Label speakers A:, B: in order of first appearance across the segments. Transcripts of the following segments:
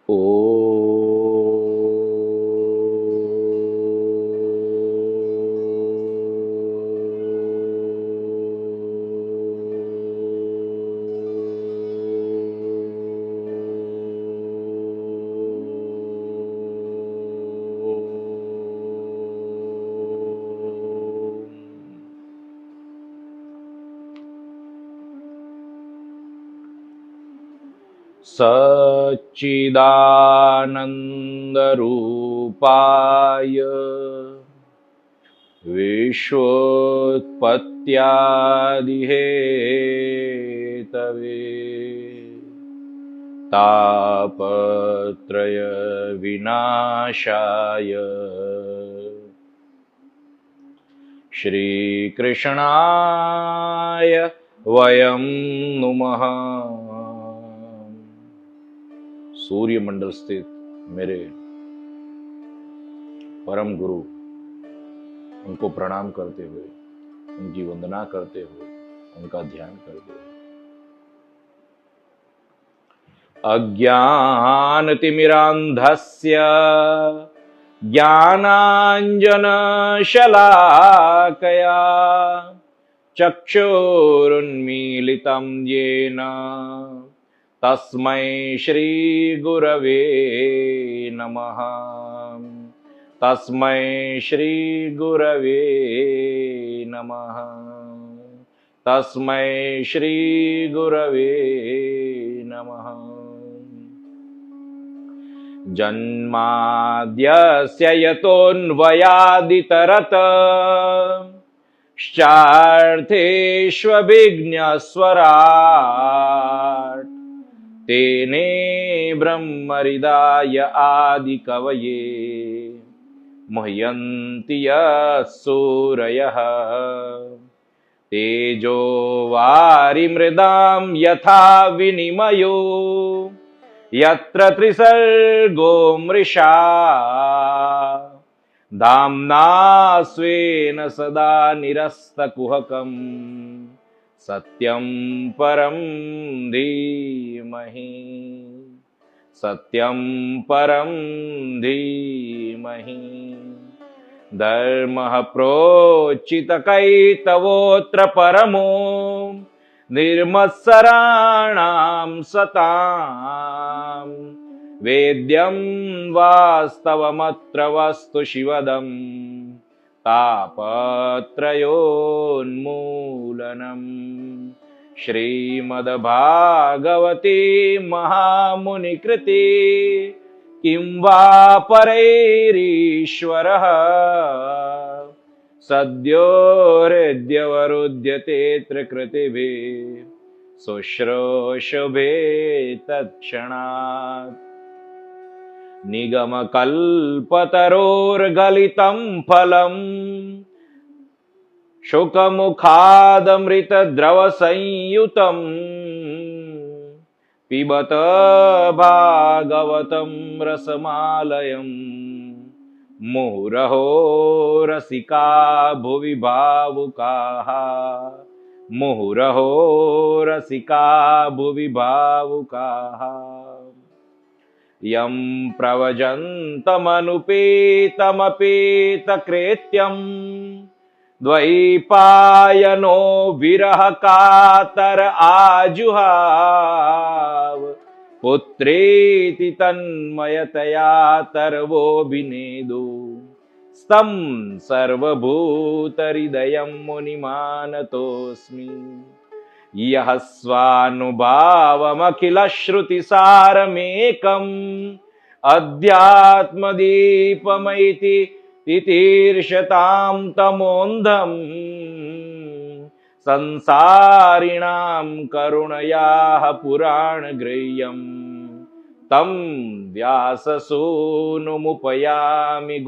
A: ओ सच्चिदानन्दरूपाय विश्वोत्पत्त्यादिहेतवे तापत्रय विनाशाय श्रीकृष्णाय वयं नुमः। सूर्य मंडल स्थित मेरे परम गुरु, उनको प्रणाम करते हुए, उनकी वंदना करते हुए, उनका ध्यान करते हुए, अज्ञानतिमिरान्धस्य ज्ञानाञ्जनशलाकया चक्षुरुन्मीलितं येन तस्मै श्रीगुरवे नमः। तस्मै श्रीगुरवे नमः। तस्मै श्रीगुरवे नमः। जन्माद्यस्य यतोऽन्वयादितरतश्चार्थेष्वभिघ्नस्वराट् तेने ब्रह्महृदाय आदिकवये मुह्यन्ति यत्सूरयः। तेजो वारिमृदां यथा विनिमयो यत्र त्रिसर्गो मृषा धाम्ना स्वेन सदा निरस्तकुहकं सत्यं परं धीमहि। सत्यं परं धीमहि। धर्मः प्रोच्चितकैतवोऽत्र परमो निर्मत्सराणां सतां वेद्यं वास्तवमत्र वस्तु शिवदं तापत्रयोन्मूलनम्। श्रीमद्भागवते महामुनिकृते किं वा परैरीश्वरः सद्यो हृद्यवरुध्यते त्रिकृतिभिः शुश्रूषुभे तत्क्षणात्। निगमकल्पतरोर्गलितं फलम् शुकमुखादमृतद्रवसंयुतम् पिबत भागवतं रसमालयम्। मुहुरहो रसिका भुवि भावुकाः। मुहुरहो रसिका भुवि भावुकाः। यं प्रव्रजन्तमनुपेतमपेतकृत्यम् द्वैपायनो विरह कातर आजुहाव। पुत्रेति तन्मयतया तर्वोऽभिनेदु स्तं सर्वभूतहृदयं मुनिमानतोऽस्मि। यः स्वानुभावमखिलश्रुतिसारमेकम् अध्यात्मदीपमैति तितीर्षतां तमोन्धम् संसारिणां करुणयाः पुराणगृह्यं तं व्याससूनुमुपयामि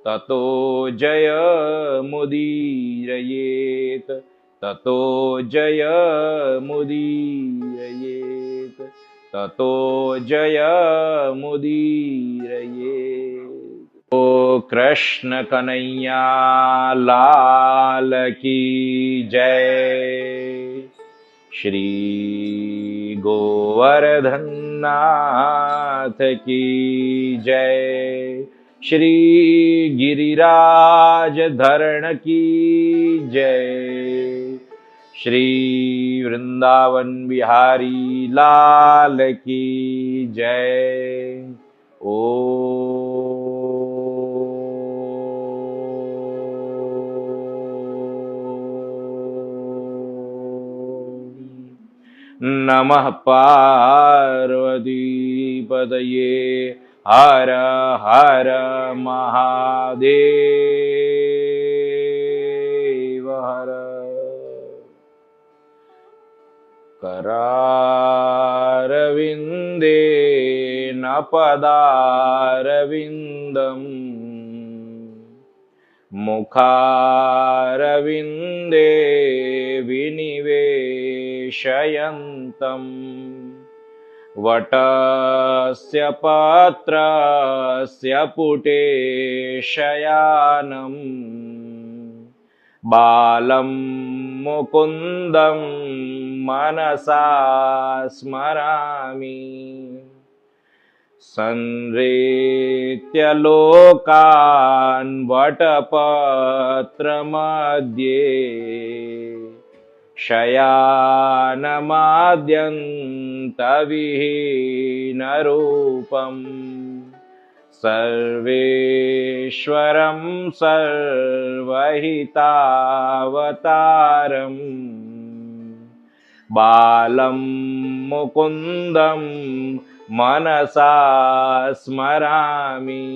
A: ततो जयमुदीरयेत्। ततो जयमुदीरयेत्। ततो जयमुदीरयेत्। ओ कृष्ण कन्हैया लाल की जय। श्री गोवर्धन नाथ की जय। श्री गिरिराज धरण की जय। श्री वृंदावन बिहारी लाल की जय। नमः पार्वती पतये हर हर महादेव हर। करारविन्देन पदारविन्दम् मुखारविन्दे विनिवेशयन्तम् वटस्य पत्रस्य पुटे शयानम् बालं मुकुन्दं मनसा स्मरामि। संहृत्य लोकान् वटपत्रमध्ये शयानमाद्यन्तविहीनरूपम् सर्वेश्वरं सर्वहितावतारम् बालं मुकुन्दं मनसा स्मरामि।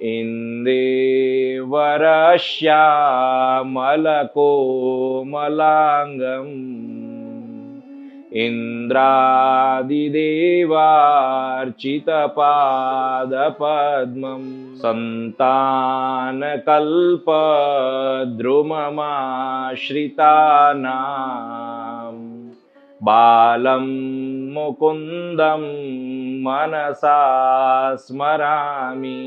A: इन्देवरश्यामलकोमलाङ्गम् इन्द्रादिदेवार्चितपादपद्मम् सन्तानकल्पद्रुममाश्रितानां बालं मुकुन्दं मनसा स्मरामि।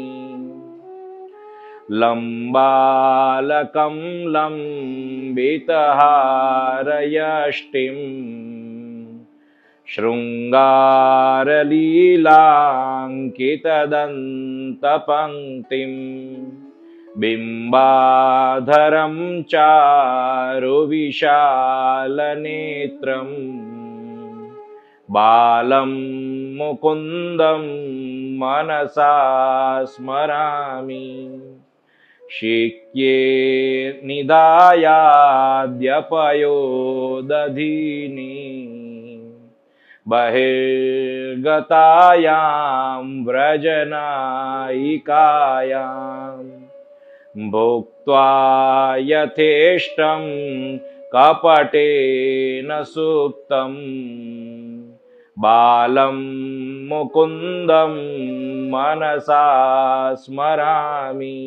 A: लम्बालकं लम्बितहारयष्टिं शृङ्गारलीलाङ्कितदन्तपङ्क्तिं बिम्बाधरं चारुविशालनेत्रं बालं मुकुन्दं मनसा स्मरामि। शिक्ये निधायाद्यपयोदधीनि बहिर्गतायां व्रजनायिकायां भुक्त्वा यथेष्टं कपटेन सुप्तं बालं मुकुन्दं मनसा स्मरामि।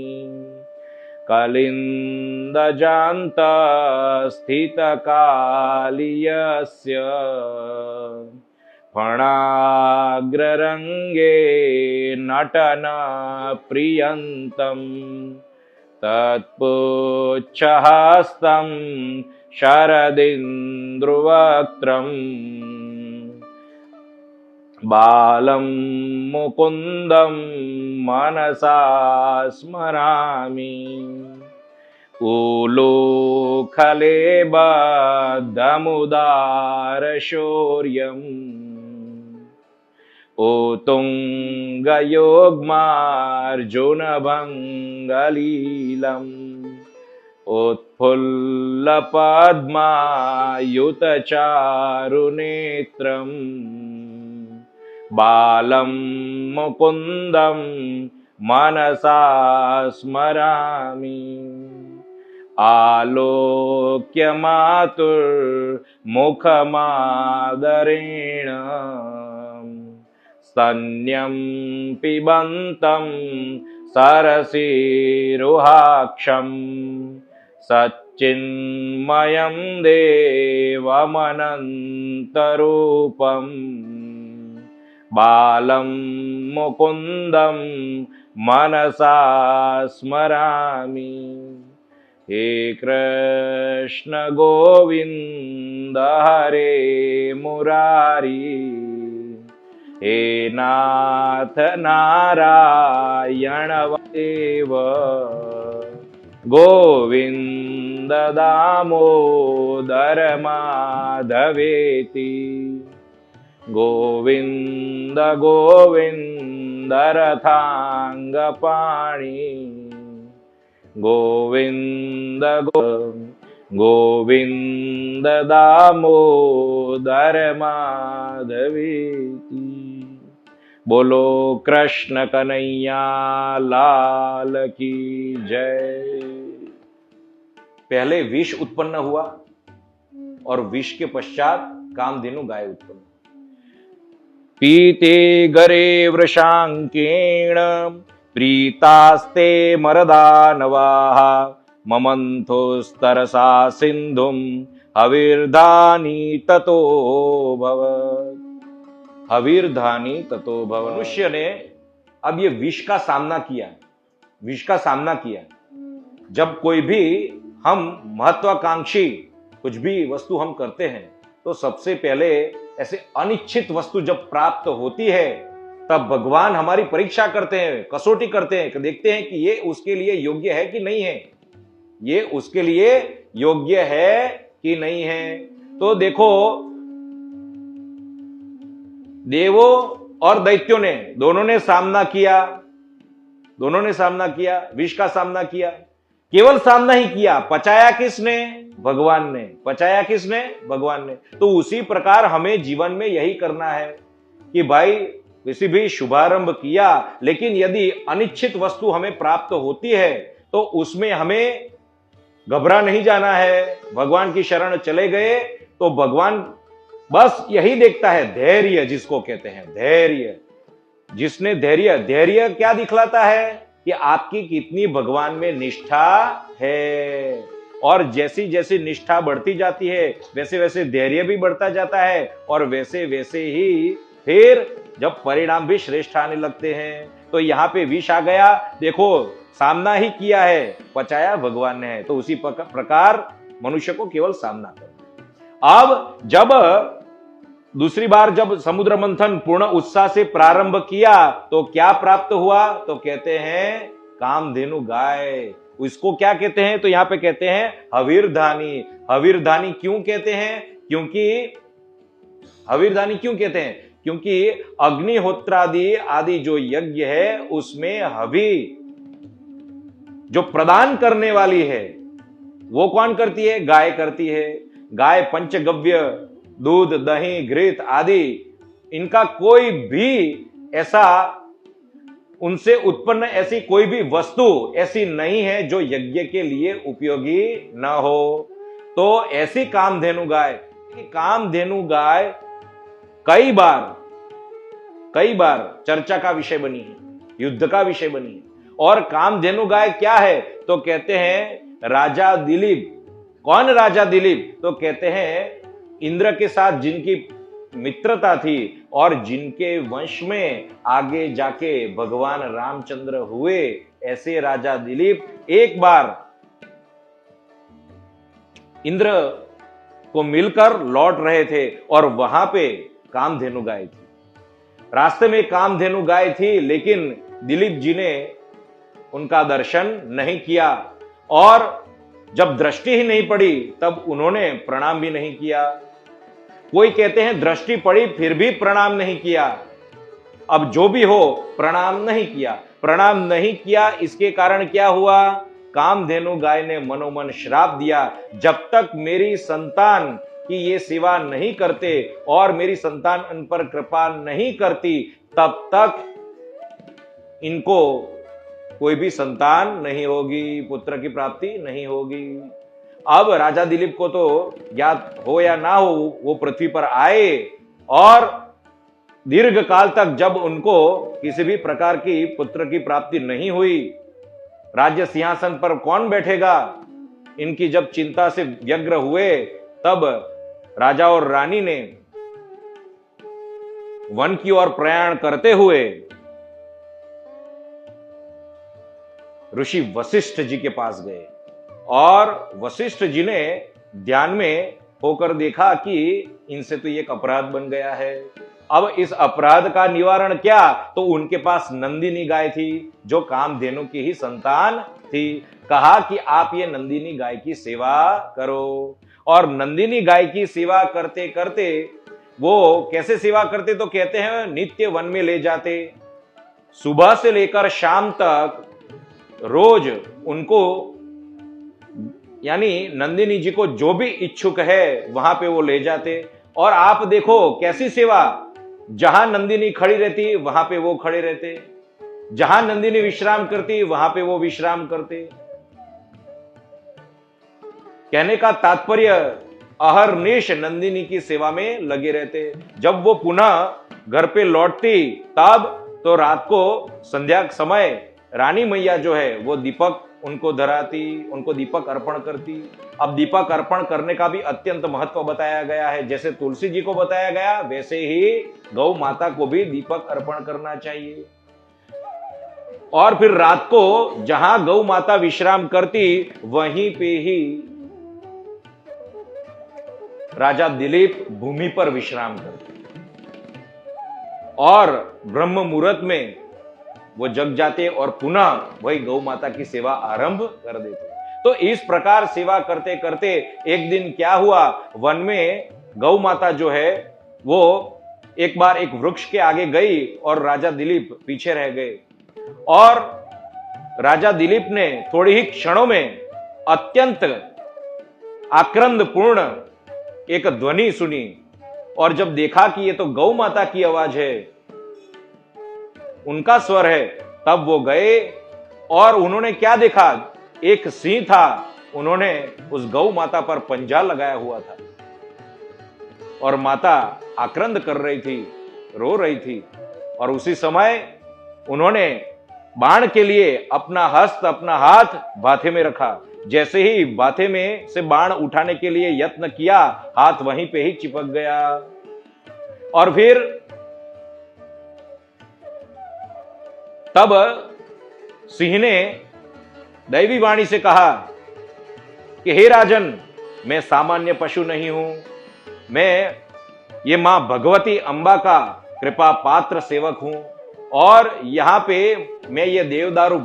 A: कलिन्दजान्तस्थितकालियस्य फणाग्ररङ्गे नटनप्रियन्तं तत्पुच्छहस्तं शरदिन्द्रुवक्त्रम् बालं मुकुन्दं मनसा स्मरामि। उलूखले बद्धमुदारशौर्यम् उत्तुङ्गयोग्मार्जुनभङ्गलीलम् उत्फुल्लपद्मायुतचारुनेत्रम् बालं मुकुन्दं मनसा स्मरामि। आलोक्य मातुर्मुखमादरेण स्तन्यं पिबन्तं सरसीरुहाक्षं सच्चिन्मयं देवमनन्तरूपम् बालं मुकुन्दं मनसा स्मरामि। हे कृष्ण गोविन्द हरे मुरारी, हे नाथ नारायण देव, गोविंद दामोदर माधवेति, गोविंद गोविंद रथांगपाणि, गोविंद गोविंद दामोदर माधवेति। बोलो कृष्ण कन्हैया लाल की जय। पहले विष उत्पन्न हुआ और विष के पश्चात कामधेनु गाय उत्पन्न। पीते गरे वृषांकेण प्रीतास्ते मरदानवाः, ममन्थोस्तरसा सिंधुम हविर्धानी ततो भवत्, हविर्धानी ततो भवत्। मनुष्य ने अब ये विष का सामना किया, विष का सामना किया। जब कोई भी हम महत्वाकांक्षी कुछ भी वस्तु हम करते हैं तो सबसे पहले ऐसे अनिश्चित वस्तु जब प्राप्त होती है तब भगवान हमारी परीक्षा करते हैं, कसौटी करते हैं, देखते हैं कि ये उसके लिए योग्य है कि नहीं है, ये उसके लिए योग्य है कि नहीं है। तो देखो, देवों और दैत्यों ने दोनों ने सामना किया, दोनों ने सामना किया, विष का सामना किया। केवल सामना ही किया, पचाया किसने? भगवान ने। पचाया किसने? भगवान ने। तो उसी प्रकार हमें जीवन में यही करना है कि भाई किसी भी शुभारंभ किया, लेकिन यदि अनिश्चित वस्तु हमें प्राप्त होती है तो उसमें हमें घबरा नहीं जाना है। भगवान की शरण चले गए तो भगवान बस यही देखता है, धैर्य जिसको कहते हैं, धैर्य। जिसने धैर्य, धैर्य क्या दिखलाता है कि आपकी कितनी भगवान में निष्ठा है। और जैसी जैसी निष्ठा बढ़ती जाती है वैसे वैसे धैर्य भी बढ़ता जाता है, और वैसे वैसे ही फिर जब परिणाम भी श्रेष्ठ आने लगते हैं। तो यहां पे विष आ गया, देखो सामना ही किया है, पचाया भगवान ने है। तो उसी प्रकार मनुष्य को केवल सामना करना। अब जब दूसरी बार जब समुद्र मंथन पूर्ण उत्साह से प्रारंभ किया तो क्या प्राप्त हुआ? तो कहते हैं कामधेनु गाय। इसको क्या कहते हैं? तो यहां पे कहते हैं हविर्धानी। हविर्धानी क्यों कहते हैं? क्योंकि हविर्धानी क्यों कहते हैं? क्योंकि अग्निहोत्रादि आदि जो यज्ञ है उसमें हवि जो प्रदान करने वाली है वो कौन करती है? गाय करती है। गाय पंचगव्य, दूध, दही, घृत आदि, इनका कोई भी ऐसा उनसे उत्पन्न ऐसी कोई भी वस्तु ऐसी नहीं है जो यज्ञ के लिए उपयोगी न हो। तो ऐसी कामधेनु गाय, कामधेनु गाय कई बार चर्चा का विषय बनी है, युद्ध का विषय बनी है। और कामधेनु गाय क्या है? तो कहते हैं राजा दिलीप। कौन राजा दिलीप? तो कहते हैं इंद्र के साथ जिनकी मित्रता थी और जिनके वंश में आगे जाके भगवान रामचंद्र हुए, ऐसे राजा दिलीप एक बार इंद्र को मिलकर लौट रहे थे और वहां पे कामधेनु गाय थी। रास्ते में कामधेनु गाय थी, लेकिन दिलीप जी ने उनका दर्शन नहीं किया, और जब दृष्टि ही नहीं पड़ी तब उन्होंने प्रणाम भी नहीं किया। कोई कहते हैं दृष्टि पड़ी फिर भी प्रणाम नहीं किया। अब जो भी हो, प्रणाम नहीं किया। प्रणाम नहीं किया, इसके कारण क्या हुआ? कामधेनु गाय ने मनोमन श्राप दिया, जब तक मेरी संतान की ये सेवा नहीं करते और मेरी संतान उन पर कृपा नहीं करती, तब तक इनको कोई भी संतान नहीं होगी, पुत्र की प्राप्ति नहीं होगी। अब राजा दिलीप को तो ज्ञात हो या ना हो, वो पृथ्वी पर आए और दीर्घ काल तक जब उनको किसी भी प्रकार की पुत्र की प्राप्ति नहीं हुई, राज्य सिंहासन पर कौन बैठेगा, इनकी जब चिंता से व्यग्र हुए, तब राजा और रानी ने वन की ओर प्रयाण करते हुए ऋषि वशिष्ठ जी के पास गए, और वशिष्ठ जी ने ध्यान में होकर देखा कि इनसे तो ये एक अपराध बन गया है। अब इस अपराध का निवारण क्या? तो उनके पास नंदिनी गाय थी, जो कामधेनु की ही संतान थी। कहा कि आप ये नंदिनी गाय की सेवा करो। और नंदिनी गाय की सेवा करते करते वो कैसे सेवा करते? तो कहते हैं नित्य वन में ले जाते, सुबह से लेकर शाम तक रोज उनको, यानी नंदिनी जी को जो भी इच्छुक है वहां पे वो ले जाते। और आप देखो कैसी सेवा, जहां नंदिनी खड़ी रहती वहां पे वो खड़े रहते, जहां नंदिनी विश्राम करती वहां पे वो विश्राम करते। कहने का तात्पर्य अहर्निश नंदिनी की सेवा में लगे रहते। जब वो पुनः घर पे लौटती तब तो रात को संध्या समय रानी मैया जो है वो दीपक उनको धराती, उनको दीपक अर्पण करती। अब दीपक अर्पण करने का भी अत्यंत महत्व बताया गया है। जैसे तुलसी जी को बताया गया, वैसे ही गौ माता को भी दीपक अर्पण करना चाहिए। और फिर रात को जहां गौ माता विश्राम करती वहीं पे ही राजा दिलीप भूमि पर विश्राम करते और ब्रह्म मुहूर्त में वो जग जाते और पुनः वही गौ माता की सेवा आरंभ कर देते। तो इस प्रकार सेवा करते करते एक दिन क्या हुआ, वन में गौ माता जो है वो एक बार एक वृक्ष के आगे गई और राजा दिलीप पीछे रह गए। और राजा दिलीप ने थोड़ी ही क्षणों में अत्यंत आक्रंदपूर्ण एक ध्वनि सुनी। और जब देखा कि ये तो गौ माता की आवाज है, उनका स्वर है, तब वो गए और उन्होंने क्या देखा, एक सिंह था। उन्होंने उस गौ माता पर पंजा लगाया हुआ था और माता आक्रंद कर रही थी, रो रही थी। और उसी समय उन्होंने बाण के लिए अपना हस्त, अपना हाथ बाथे में रखा। जैसे ही बाथे में से बाण उठाने के लिए यत्न किया, हाथ वहीं पे ही चिपक गया। और फिर तब सिंह ने दैवी वाणी से कहा कि हे राजन, मैं सामान्य पशु नहीं हूं, मैं ये मां भगवती अंबा का कृपा पात्र सेवक हूं और यहां पे मैं ये देवदारू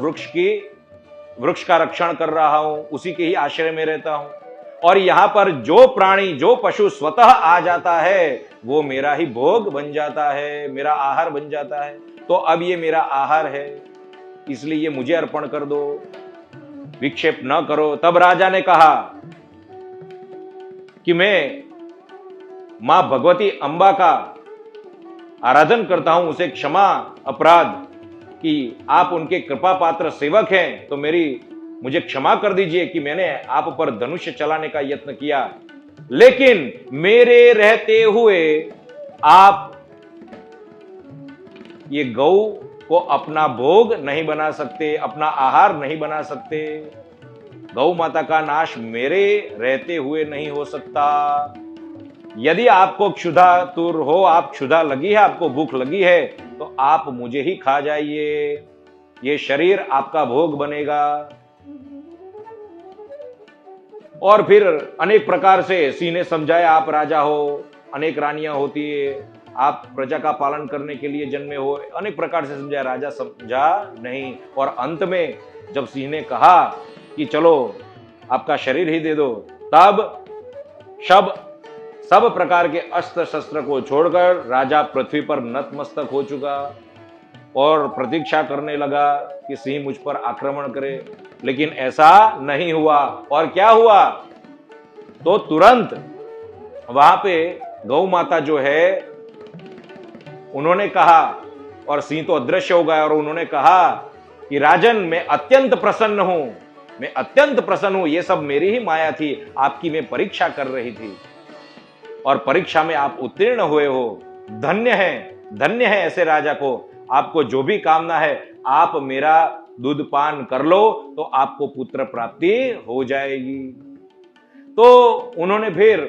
A: वृक्ष का रक्षण कर रहा हूं, उसी के ही आश्रय में रहता हूं। और यहां पर जो प्राणी, जो पशु स्वतः आ जाता है वो मेरा ही भोग बन जाता है, मेरा आहार बन जाता है। तो अब ये मेरा आहार है, इसलिए ये मुझे अर्पण कर दो, विक्षेप न करो। तब राजा ने कहा कि मैं मां भगवती अंबा का आराधन करता हूं, उसे क्षमा अपराध कि आप उनके कृपा पात्र सेवक हैं, तो मुझे क्षमा कर दीजिए कि मैंने आप पर धनुष चलाने का यत्न किया, लेकिन मेरे रहते हुए आप ये गौ को अपना भोग नहीं बना सकते, अपना आहार नहीं बना सकते। गौ माता का नाश मेरे रहते हुए नहीं हो सकता। यदि आपको क्षुधातुर हो, आप क्षुधा लगी है, आपको भूख लगी है, तो आप मुझे ही खा जाइए, ये शरीर आपका भोग बनेगा। और फिर अनेक प्रकार से सिंह ने समझाया, आप राजा हो, अनेक रानियां होती है, आप प्रजा का पालन करने के लिए जन्मे हो, अनेक प्रकार से समझाया। राजा समझा नहीं। और अंत में जब सिंह ने कहा कि चलो आपका शरीर ही दे दो, तब सब प्रकार के अस्त्र शस्त्र को छोड़कर राजा पृथ्वी पर नतमस्तक हो चुका और प्रतीक्षा करने लगा कि सिंह मुझ पर आक्रमण करे, लेकिन ऐसा नहीं हुआ। और क्या हुआ, तो तुरंत वहां पे गौ माता जो है उन्होंने कहा, और सिंह तो अदृश्य हो गया, और उन्होंने कहा कि राजन, मैं अत्यंत प्रसन्न हूं, मैं अत्यंत प्रसन्न हूं, ये सब मेरी ही माया थी, आपकी मैं परीक्षा कर रही थी और परीक्षा में आप उत्तीर्ण हुए हो। धन्य है ऐसे राजा को। आपको जो भी कामना है, आप मेरा दूध पान कर लो तो आपको पुत्र प्राप्ति हो जाएगी। तो उन्होंने फिर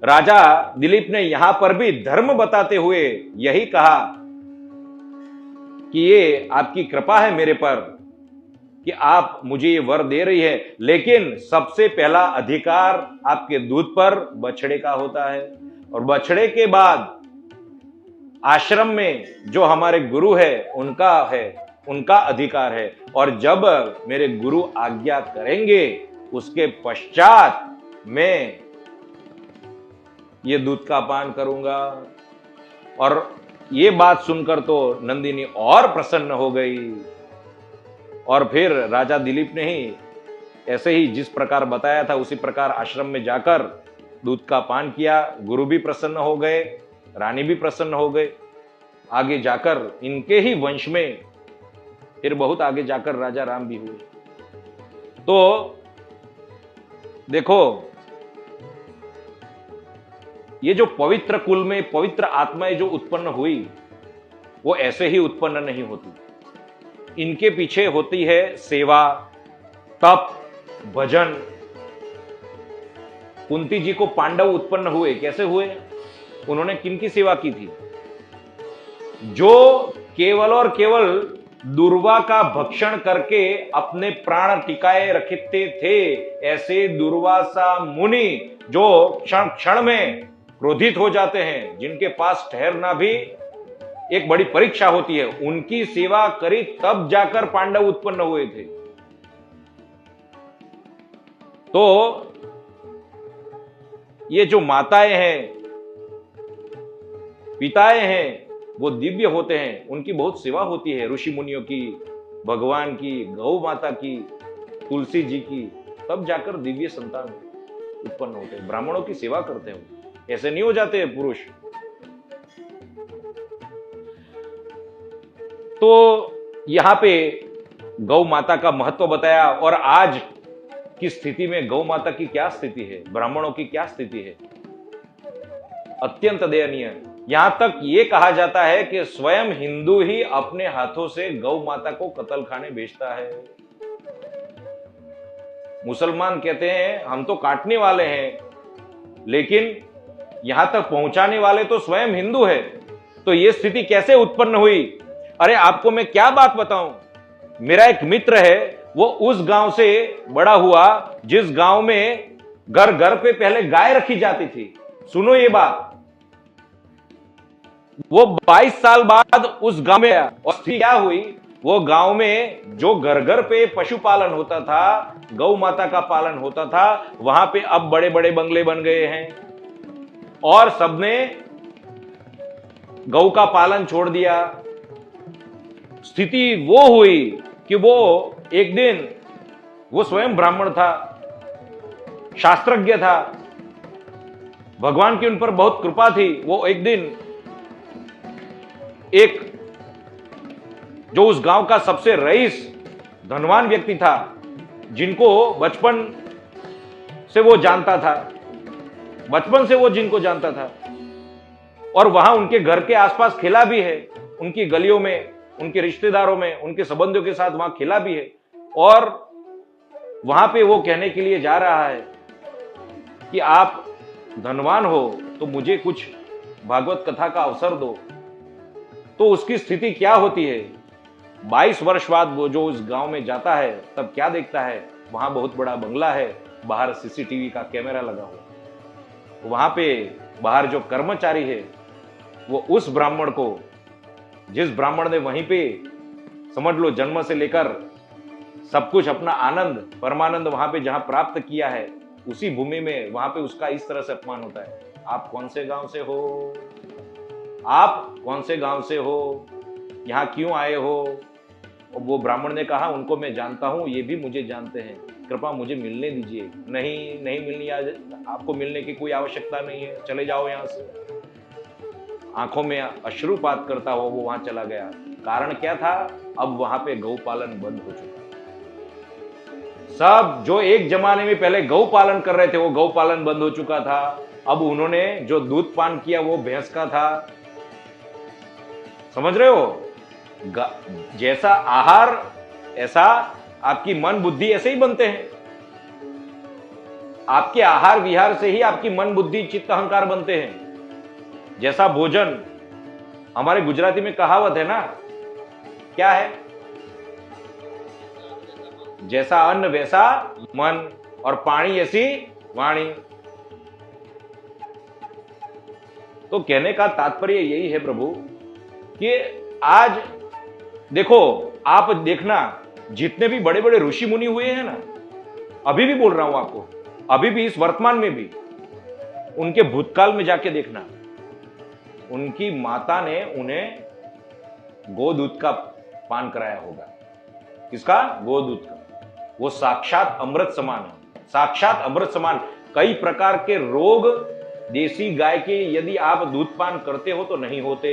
A: राजा दिलीप ने यहां पर भी धर्म बताते हुए यही कहा कि ये आपकी कृपा है मेरे पर, कि आप मुझे ये वर दे रही है, लेकिन सबसे पहला अधिकार आपके दूध पर बछड़े का होता है, और बछड़े के बाद आश्रम में जो हमारे गुरु है उनका अधिकार है, और जब मेरे गुरु आज्ञा करेंगे उसके पश्चात मैं ये दूध का पान करूंगा। और ये बात सुनकर तो नंदिनी और प्रसन्न हो गई, और फिर राजा दिलीप ने ही ऐसे ही जिस प्रकार बताया था उसी प्रकार आश्रम में जाकर दूध का पान किया। गुरु भी प्रसन्न हो गए, रानी भी प्रसन्न हो गए। आगे जाकर इनके ही वंश में फिर बहुत आगे जाकर राजा राम भी हुए। तो देखो, ये जो पवित्र कुल में पवित्र आत्माएं जो उत्पन्न हुई वो ऐसे ही उत्पन्न नहीं होती। इनके पीछे होती है सेवा, तप, भजन। कुंती जी को पांडव उत्पन्न हुए, कैसे हुए? उन्होंने किनकी सेवा की थी? जो केवल और केवल दुर्वा का भक्षण करके अपने प्राण टिकाए रखते थे, ऐसे दुर्वासा मुनि जो क्षण क्षण में क्रोधित हो जाते हैं, जिनके पास ठहरना भी एक बड़ी परीक्षा होती है, उनकी सेवा करी तब जाकर पांडव उत्पन्न हुए थे। तो ये जो माताएं हैं, पिताएं हैं, वो दिव्य होते हैं, उनकी बहुत सेवा होती है, ऋषि मुनियों की, भगवान की, गौ माता की, तुलसी जी की, तब जाकर दिव्य संतान उत्पन्न होते हैं। ब्राह्मणों की सेवा करते हैं, ऐसे नहीं हो जाते हैं पुरुष। तो यहां पे गौ माता का महत्व बताया, और आज की स्थिति में गौ माता की क्या स्थिति है, ब्राह्मणों की क्या स्थिति है, अत्यंत दयनीय। यहां तक यह कहा जाता है कि स्वयं हिंदू ही अपने हाथों से गौ माता को कत्ल खाने भेजता है। मुसलमान कहते हैं हम तो काटने वाले हैं, लेकिन यहां तक पहुंचाने वाले तो स्वयं हिंदू है। तो यह स्थिति कैसे उत्पन्न हुई? अरे आपको मैं क्या बात बताऊं, मेरा एक मित्र है, वो उस गांव से बड़ा हुआ जिस गांव में घर घर पे पहले गाय रखी जाती थी। सुनो ये बात, वो 22 साल बाद उस गांव में आया, और क्या हुई, वो गांव में जो घर घर पे पशुपालन होता था, गौ माता का पालन होता था, वहां पे अब बड़े बड़े बंगले बन गए हैं, और सबने गौ का पालन छोड़ दिया। स्थिति वो हुई कि वो एक दिन, वो स्वयं ब्राह्मण था, शास्त्रज्ञ था, भगवान की उन पर बहुत कृपा थी। वो एक दिन एक जो उस गांव का सबसे रईस धनवान व्यक्ति था, जिनको बचपन से वो जानता था, बचपन से वो जिनको जानता था, और वहां उनके घर के आसपास खेला भी है, उनकी गलियों में, उनके रिश्तेदारों में, उनके संबंधियों के साथ वहां खेला भी है। और वहां पे वो कहने के लिए जा रहा है कि आप धनवान हो तो मुझे कुछ भागवत कथा का अवसर दो। तो उसकी स्थिति क्या होती है? 22 वर्ष बाद वो जो उस गांव में जाता है, तब क्या देखता है, वहां बहुत बड़ा बंगला है, बाहर सीसीटीवी का कैमरा लगा हुआ। वहां पे बाहर जो कर्मचारी है, वो उस ब्राह्मण को, जिस ब्राह्मण ने वहीं पे समझ लो जन्म से लेकर सब कुछ अपना आनंद, परमानंद वहां पे जहां प्राप्त किया है, उसी भूमि में वहां पे उसका इस तरह से अपमान होता है। आप कौन से गांव से हो? आप कौन से गांव से हो? यहां क्यों आए हो? और वो ब्राह्मण ने कहा, उनको मैं जानता हूं, ये भी मुझे जानते हैं, कृपया मुझे मिलने दीजिए। नहीं नहीं मिलनी, आपको मिलने की कोई आवश्यकता नहीं है, चले जाओ यहां से। आंखों में अश्रुपात करता हुआ वो वहां चला गया। कारण क्या था? अब वहां पे गौ पालन बंद हो चुका। सब जो एक जमाने में पहले गौ पालन कर रहे थे, वो गौ पालन बंद हो चुका था। अब उन्होंने जो दूध पान किया वो भैंस का था। समझ रहे हो? जैसा आहार ऐसा आपकी मन बुद्धि ऐसे ही बनते हैं। आपके आहार विहार से ही आपकी मन बुद्धि चित्त अहंकार बनते हैं। जैसा भोजन, हमारे गुजराती में कहावत है ना, क्या है? जैसा अन्न वैसा मन, और पानी ऐसी वाणी। तो कहने का तात्पर्य यही है प्रभु कि आज देखो, आप देखना जितने भी बड़े बड़े ऋषि मुनि हुए हैं ना, अभी भी बोल रहा हूं आपको, अभी भी इस वर्तमान में भी, उनके भूतकाल में जाके देखना, उनकी माता ने उन्हें गोदूध का पान कराया होगा। किसका? गोदूध का। वो साक्षात अमृत समान है, साक्षात अमृत समान। कई प्रकार के रोग देसी गाय के यदि आप दूध पान करते हो तो नहीं होते।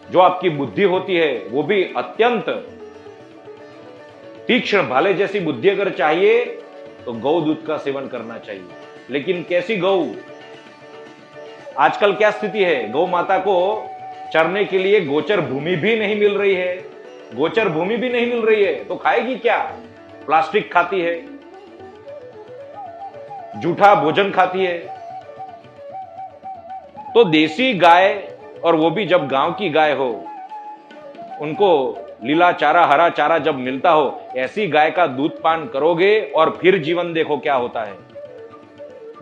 A: जो आपकी बुद्धि होती है वो भी अत्यंत तीक्ष्ण भाले जैसी बुद्धि अगर चाहिए तो गौ दूध का सेवन करना चाहिए। लेकिन कैसी गौ? आजकल क्या स्थिति है, गौ माता को चरने के लिए गोचर भूमि भी नहीं मिल रही है, गोचर भूमि भी नहीं मिल रही है, तो खाएगी क्या? प्लास्टिक खाती है, जूठा भोजन खाती है। तो देसी गाय, और वो भी जब गांव की गाय हो, उनको लीला चारा हरा चारा जब मिलता हो, ऐसी गाय का दूध पान करोगे और फिर जीवन देखो क्या होता है।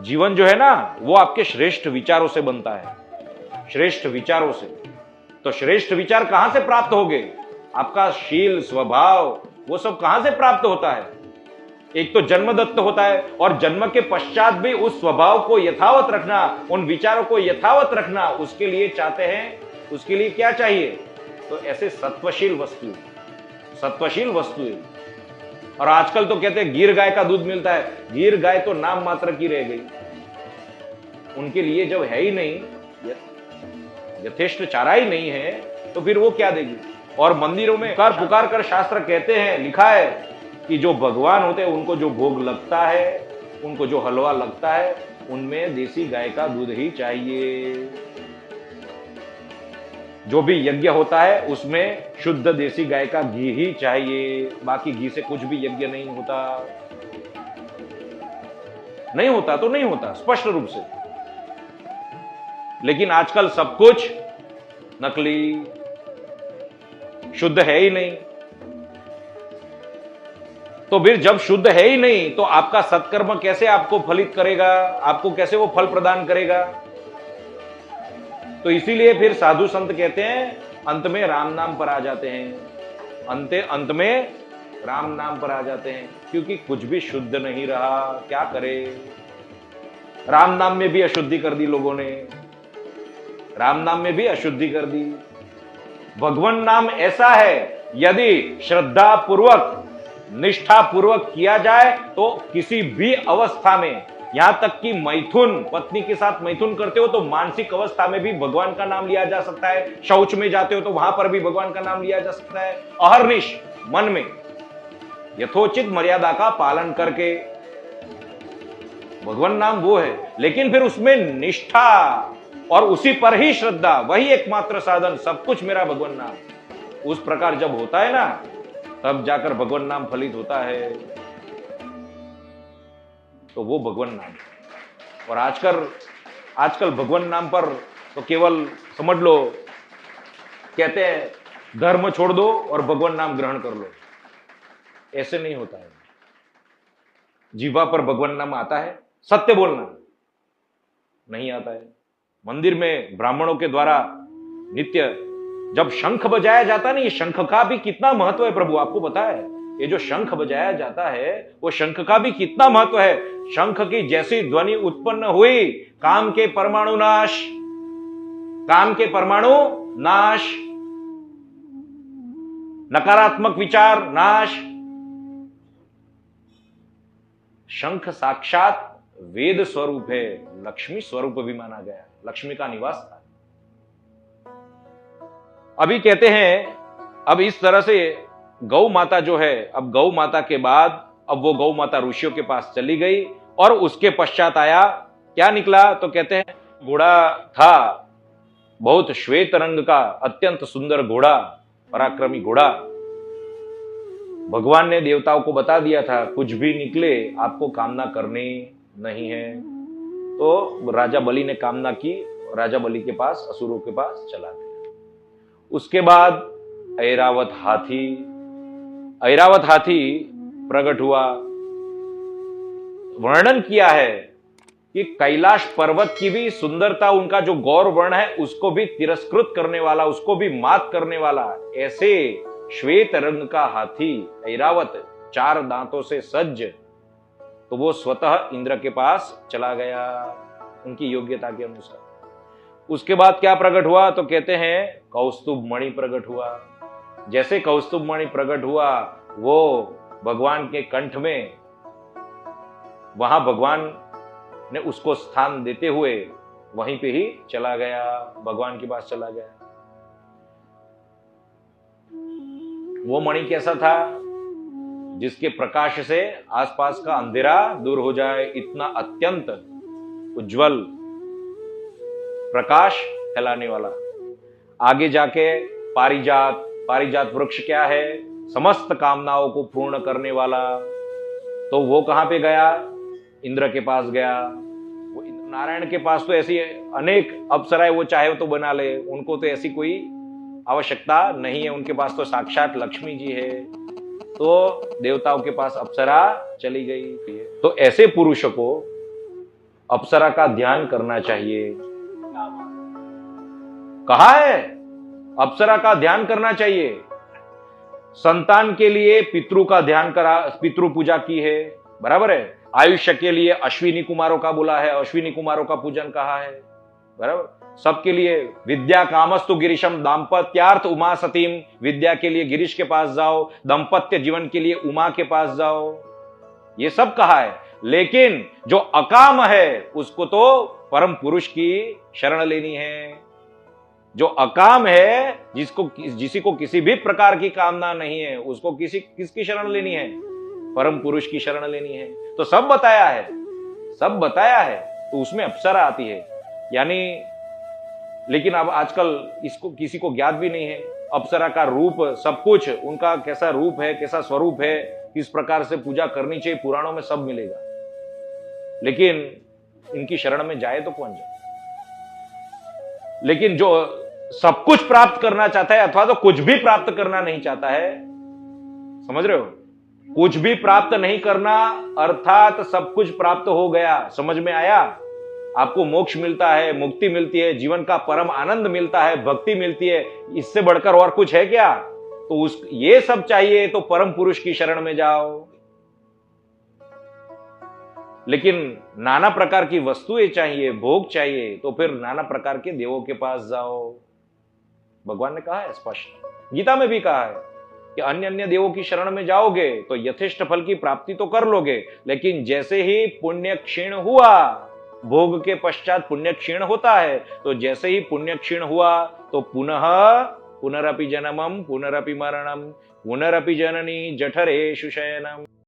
A: जीवन जो है ना, वो आपके श्रेष्ठ विचारों से बनता है, श्रेष्ठ विचारों से। तो श्रेष्ठ विचार कहां से प्राप्त होगे? आपका शील स्वभाव वो सब कहां से प्राप्त होता है? एक तो जन्मदत्त होता है, और जन्म के पश्चात भी उस स्वभाव को यथावत रखना, उन विचारों को यथावत रखना, उसके लिए चाहते हैं, उसके लिए क्या चाहिए? तो ऐसे सत्वशील वस्तु, सत्वशील वस्तुएं। और आजकल तो कहते हैं गिर गाय का दूध मिलता है, गिर गाय तो नाम मात्र की रह गई, उनके लिए जब है ही नहीं, यथेष्ट चारा ही नहीं है, तो फिर वो क्या देगी? और मंदिरों में पुकार पुकार कर शास्त्र कहते हैं, लिखा है कि जो भगवान होते हैं उनको जो भोग लगता है, उनको जो हलवा लगता है, उनमें देसी गाय का दूध ही चाहिए। जो भी यज्ञ होता है उसमें शुद्ध देसी गाय का घी ही चाहिए, बाकी घी से कुछ भी यज्ञ नहीं होता। नहीं होता तो नहीं होता, स्पष्ट रूप से। लेकिन आजकल सब कुछ नकली, शुद्ध है ही नहीं। तो फिर जब शुद्ध है ही नहीं तो आपका सत्कर्म कैसे आपको फलित करेगा, आपको कैसे वो फल प्रदान करेगा? तो इसीलिए फिर साधु संत कहते हैं अंत में राम नाम पर आ जाते हैं, अंत में राम नाम पर आ जाते हैं, क्योंकि कुछ भी शुद्ध नहीं रहा। क्या करे? राम नाम में भी अशुद्धि कर दी लोगों ने, राम नाम में भी अशुद्धि कर दी। भगवान नाम ऐसा है, यदि श्रद्धा पूर्वक निष्ठा पूर्वक किया जाए तो किसी भी अवस्था में, यहां तक कि मैथुन, पत्नी के साथ मैथुन करते हो तो मानसिक अवस्था में भी भगवान का नाम लिया जा सकता है, शौच में जाते हो तो वहां पर भी भगवान का नाम लिया जा सकता है, अहर्निश मन में यथोचित मर्यादा का पालन करके। भगवान नाम वो है, लेकिन फिर उसमें निष्ठा और उसी पर ही श्रद्धा, वही एकमात्र साधन, सब कुछ मेरा भगवान नाम। उस प्रकार जब होता है ना, तब जाकर भगवान नाम फलित होता है। तो वो भगवान नाम। और आजकल भगवान नाम पर तो केवल समझ लो, कहते हैं धर्म छोड़ दो और भगवान नाम ग्रहण कर लो। ऐसे नहीं होता है। जीवा पर भगवान नाम आता है, सत्य बोलना नहीं आता है। मंदिर में ब्राह्मणों के द्वारा नित्य जब शंख बजाया जाता है ना, ये शंख का भी कितना महत्व है प्रभु, आपको पता है? ये जो शंख बजाया जाता है वो शंख का भी कितना महत्व है। शंख की जैसी ध्वनि उत्पन्न हुई, काम के परमाणु नाश, काम के परमाणु नाश, नकारात्मक विचार नाश। शंख साक्षात वेद स्वरूप है, लक्ष्मी स्वरूप भी माना गया, लक्ष्मी का निवास था। अभी कहते हैं, अब इस तरह से गौ माता जो है, अब गौ माता के बाद अब वो गौ माता ऋषियों के पास चली गई, और उसके पश्चात आया क्या निकला? तो कहते हैं घोड़ा था, बहुत श्वेत रंग का अत्यंत सुंदर घोड़ा, पराक्रमी घोड़ा। भगवान ने देवताओं को बता दिया था, कुछ भी निकले आपको कामना करनी नहीं है। तो राजा बलि ने कामना की, राजा बलि के पास, असुरों के पास चला गया। उसके बाद ऐरावत हाथी, ऐरावत हाथी प्रकट हुआ। वर्णन किया है कि कैलाश पर्वत की भी सुंदरता, उनका जो गौर वर्ण है उसको भी तिरस्कृत करने वाला, उसको भी मात करने वाला ऐसे श्वेत रंग का हाथी ऐरावत, 4 दांतों से सज्ज, तो वो स्वतः इंद्र के पास चला गया उनकी योग्यता के अनुसार। उसके बाद क्या प्रकट हुआ, तो कहते हैं कौस्तुभ मणि प्रकट हुआ। जैसे कौस्तुभ मणि प्रकट हुआ, वो भगवान के कंठ में, वहां भगवान ने उसको स्थान देते हुए वहीं पे ही चला गया, भगवान के पास चला गया। वो मणि कैसा था, जिसके प्रकाश से आसपास का अंधेरा दूर हो जाए, इतना अत्यंत उज्जवल प्रकाश फैलाने वाला। आगे जाके पारिजात, पारिजात वृक्ष क्या है, समस्त कामनाओं को पूर्ण करने वाला। तो वो कहां पे गया, इंद्र के पास गया। वो नारायण के पास तो ऐसी अनेक अप्सराएं वो चाहे तो बना ले, उनको तो ऐसी कोई आवश्यकता नहीं है, उनके पास तो साक्षात लक्ष्मी जी है। तो देवताओं के पास अप्सरा चली गई। तो ऐसे पुरुषों को अप्सरा का ध्यान करना चाहिए। कहा है अप्सरा का ध्यान करना चाहिए। संतान के लिए पितृ का ध्यान करा, पितृ पूजा की है, बराबर है। आयुष्य के लिए अश्विनी कुमारों का बोला है, अश्विनी कुमारों का पूजन कहा है, बराबर। सबके लिए विद्या कामस्तु गिरीशम दाम्पत्यार्थ उमा सतीम, विद्या के लिए गिरीश के पास जाओ, दाम्पत्य जीवन के लिए उमा के पास जाओ, ये सब कहा है। लेकिन जो अकाम है उसको तो परम पुरुष की शरण लेनी है। जो अकाम है, जिसी को किसी भी प्रकार की कामना नहीं है, उसको किसकी शरण लेनी है, परम पुरुष की शरण लेनी है। तो सब बताया है, सब बताया है, तो उसमें अप्सरा आती है यानी। लेकिन अब आजकल इसको किसी को ज्ञात भी नहीं है अप्सरा का रूप, सब कुछ उनका कैसा रूप है, कैसा स्वरूप है, किस प्रकार से पूजा करनी चाहिए, पुराणों में सब मिलेगा। लेकिन इनकी शरण में जाए तो कौन जाए। लेकिन जो सब कुछ प्राप्त करना चाहता है अथवा तो कुछ भी प्राप्त करना नहीं चाहता है, समझ रहे हो, कुछ भी प्राप्त नहीं करना अर्थात सब कुछ प्राप्त हो गया, समझ में आया। आपको मोक्ष मिलता है, मुक्ति मिलती है, जीवन का परम आनंद मिलता है, भक्ति मिलती है, इससे बढ़कर और कुछ है क्या। तो ये सब चाहिए तो परम पुरुष की शरण में जाओ। लेकिन नाना प्रकार की वस्तुएं चाहिए, भोग चाहिए, तो फिर नाना प्रकार के देवों के पास जाओ। भगवान ने कहा है स्पष्ट, गीता में भी कहा है कि अन्य अन्य देवों की शरण में जाओगे तो यथेष्ट फल की प्राप्ति तो कर लोगे, लेकिन जैसे ही पुण्य क्षीण हुआ, भोग के पश्चात पुण्य क्षीण होता है, तो जैसे ही पुण्य क्षीण हुआ तो पुनः पुनरपि जन्मम पुनरपि मरणम पुनरपि जननी जठरेषु शयनम।